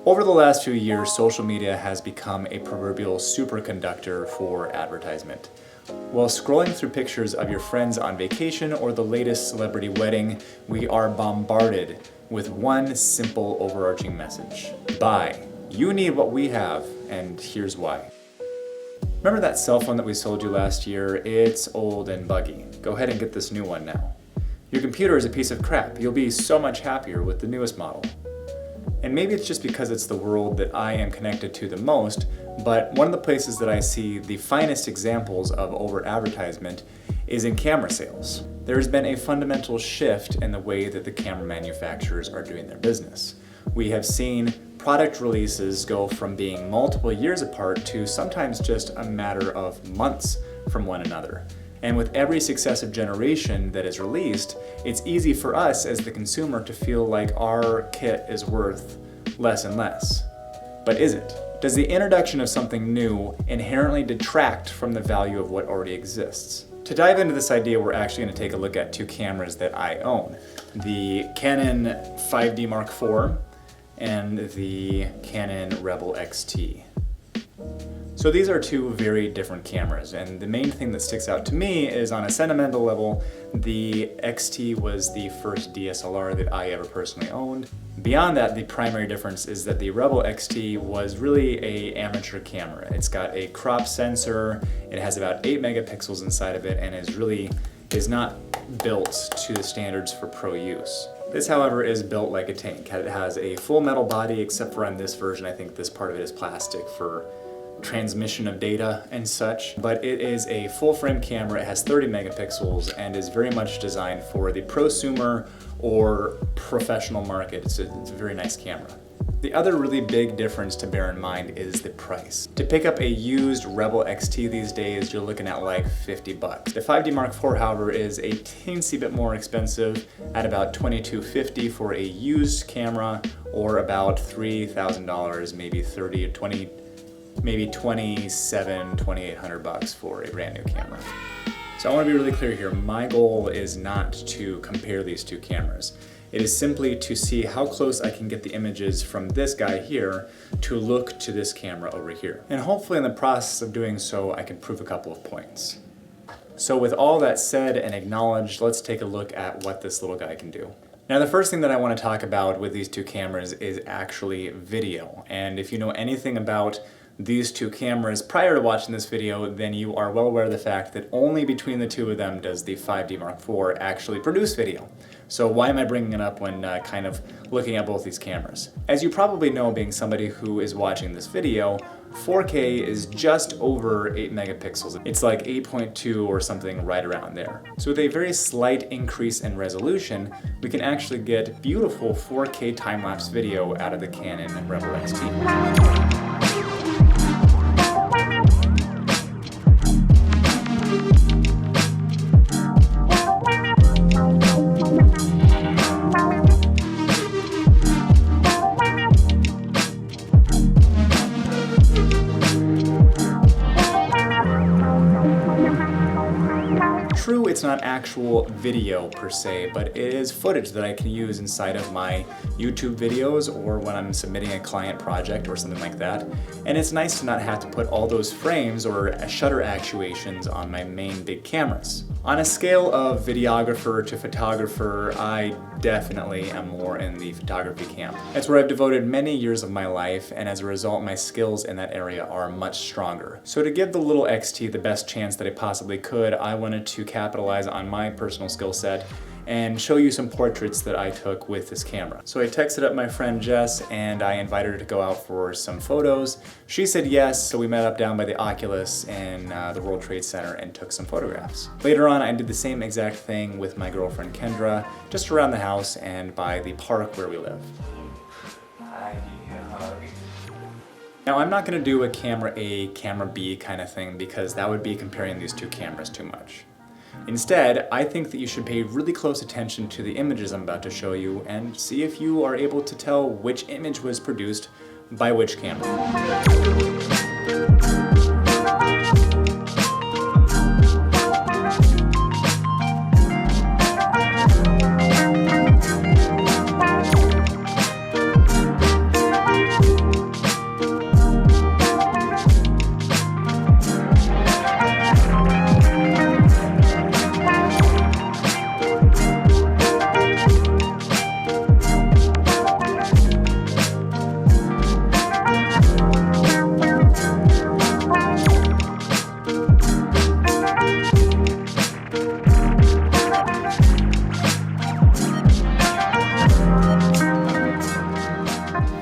Over the last few years, social media has become a proverbial superconductor for advertisement. While scrolling through pictures of your friends on vacation or the latest celebrity wedding, we are bombarded with one simple overarching message. Buy. You need what we have, and here's why. Remember that cell phone that we sold you last year? It's old and buggy. Go ahead and get this new one now. Your computer is a piece of crap. You'll be so much happier with the newest model. And maybe it's just because it's the world that I am connected to the most, but one of the places that I see the finest examples of over-advertisement is in camera sales. There has been a fundamental shift in the way that the camera manufacturers are doing their business. We have seen product releases go from being multiple years apart to sometimes just a matter of months from one another. And with every successive generation that is released, it's easy for us as the consumer to feel like our kit is worth less and less. But is it? Does the introduction of something new inherently detract from the value of what already exists? To dive into this idea, we're actually going to take a look at two cameras that I own. The Canon 5D Mark IV and the Canon Rebel XT. So these are two very different cameras, and the main thing that sticks out to me is on a sentimental level, the XT was the first DSLR that I ever personally owned. Beyond that, the primary difference is that the Rebel XT was really an amateur camera. It's got a crop sensor, it has about 8 megapixels inside of it, and is not built to the standards for pro use. This, however, is built like a tank. It has a full metal body, except for on this version, I think this part of it is plastic for transmission of data and such, but it is a full-frame camera. It has 30 megapixels and is very much designed for the prosumer or professional market. It's a very nice camera. The other really big difference to bear in mind is the price. To pick up a used Rebel XT these days, you're looking at like $50. The 5D Mark IV, however, is a teensy bit more expensive at about $2250 for a used camera, or about $3,000, maybe $2,800 for a brand new camera. So I want to be really clear here. My goal is not to compare these two cameras. It is simply to see how close I can get the images from this guy here to look to this camera over here. And hopefully in the process of doing so, I can prove a couple of points. So with all that said and acknowledged, let's take a look at what this little guy can do. Now, the first thing that I want to talk about with these two cameras is actually video. And if you know anything about these two cameras prior to watching this video, then you are well aware of the fact that only between the two of them does the 5D Mark IV actually produce video. So why am I bringing it up when kind of looking at both these cameras? As you probably know, being somebody who is watching this video, 4K is just over 8 megapixels. It's like 8.2 or something right around there. So with a very slight increase in resolution, we can actually get beautiful 4K time-lapse video out of the Canon Rebel XT. True, it's not actual video per se, but it is footage that I can use inside of my YouTube videos or when I'm submitting a client project or something like that. And it's nice to not have to put all those frames or shutter actuations on my main big cameras. On a scale of videographer to photographer, I definitely am more in the photography camp. That's where I've devoted many years of my life, and as a result, my skills in that area are much stronger. So to give the little XT the best chance that I possibly could, I wanted to capitalize on my personal skill set and show you some portraits that I took with this camera. So I texted up my friend Jess and I invited her to go out for some photos. She said yes, so we met up down by the Oculus in the World Trade Center and took some photographs. Later on, I did the same exact thing with my girlfriend Kendra, just around the house and by the park where we live. Now, I'm not gonna do a camera A, camera B kind of thing because that would be comparing these two cameras too much. Instead, I think that you should pay really close attention to the images I'm about to show you and see if you are able to tell which image was produced by which camera.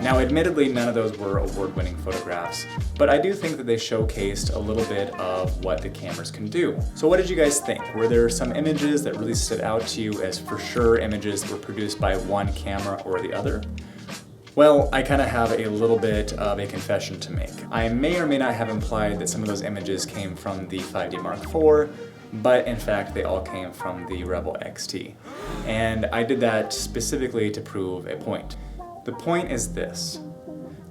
Now, admittedly, none of those were award-winning photographs, but I do think that they showcased a little bit of what the cameras can do. So what did you guys think? Were there some images that really stood out to you as for sure images that were produced by one camera or the other? Well, I kind of have a little bit of a confession to make. I may or may not have implied that some of those images came from the 5D Mark IV, but in fact they all came from the Rebel XT. And I did that specifically to prove a point. The point is this: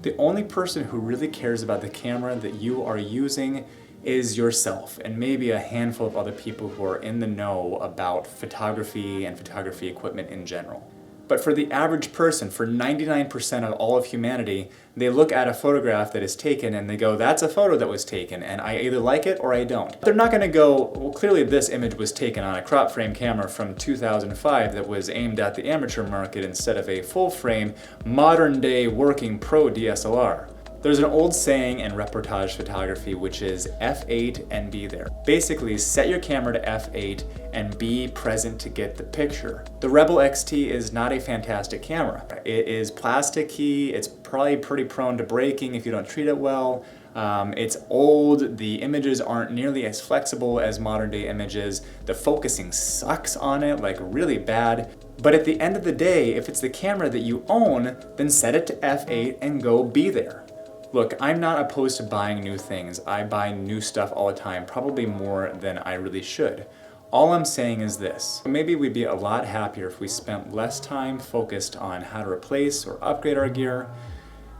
the only person who really cares about the camera that you are using is yourself, and maybe a handful of other people who are in the know about photography and photography equipment in general. But for the average person, for 99% of all of humanity, they look at a photograph that is taken and they go, that's a photo that was taken, and I either like it or I don't. They're not going to go, well, clearly this image was taken on a crop frame camera from 2005 that was aimed at the amateur market instead of a full frame, modern day working pro DSLR. There's an old saying in reportage photography which is F8 and be there. Basically, set your camera to F8 and be present to get the picture. The Rebel XT is not a fantastic camera. It is plasticky, it's probably pretty prone to breaking if you don't treat it well. It's old, the images aren't nearly as flexible as modern day images. The focusing sucks on it, like really bad. But at the end of the day, if it's the camera that you own, then set it to F8 and go be there. Look, I'm not opposed to buying new things. I buy new stuff all the time, probably more than I really should. All I'm saying is this: maybe we'd be a lot happier if we spent less time focused on how to replace or upgrade our gear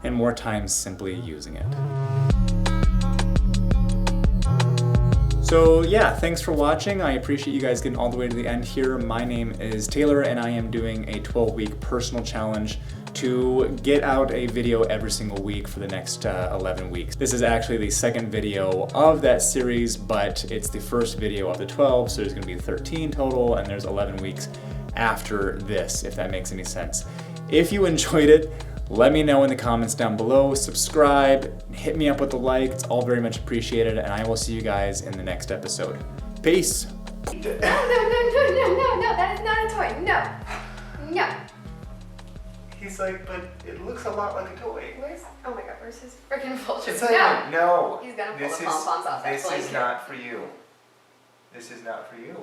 and more time simply using it. So yeah, thanks for watching. I appreciate you guys getting all the way to the end here. My name is Taylor and I am doing a 12-week personal challenge to get out a video every single week for the next 11 weeks. This is actually the second video of that series, but it's the first video of the 12, so there's gonna be 13 total, and there's 11 weeks after this, if that makes any sense. If you enjoyed it, let me know in the comments down below, subscribe, hit me up with a like, it's all very much appreciated, and I will see you guys in the next episode. Peace! No, that is not a toy, no. He's like, but it looks a lot like a toy. Oh my god, where's his freaking vulture? It's like, no. He's gonna pull the pom-poms off that This blanket. is not for you. This is not for you.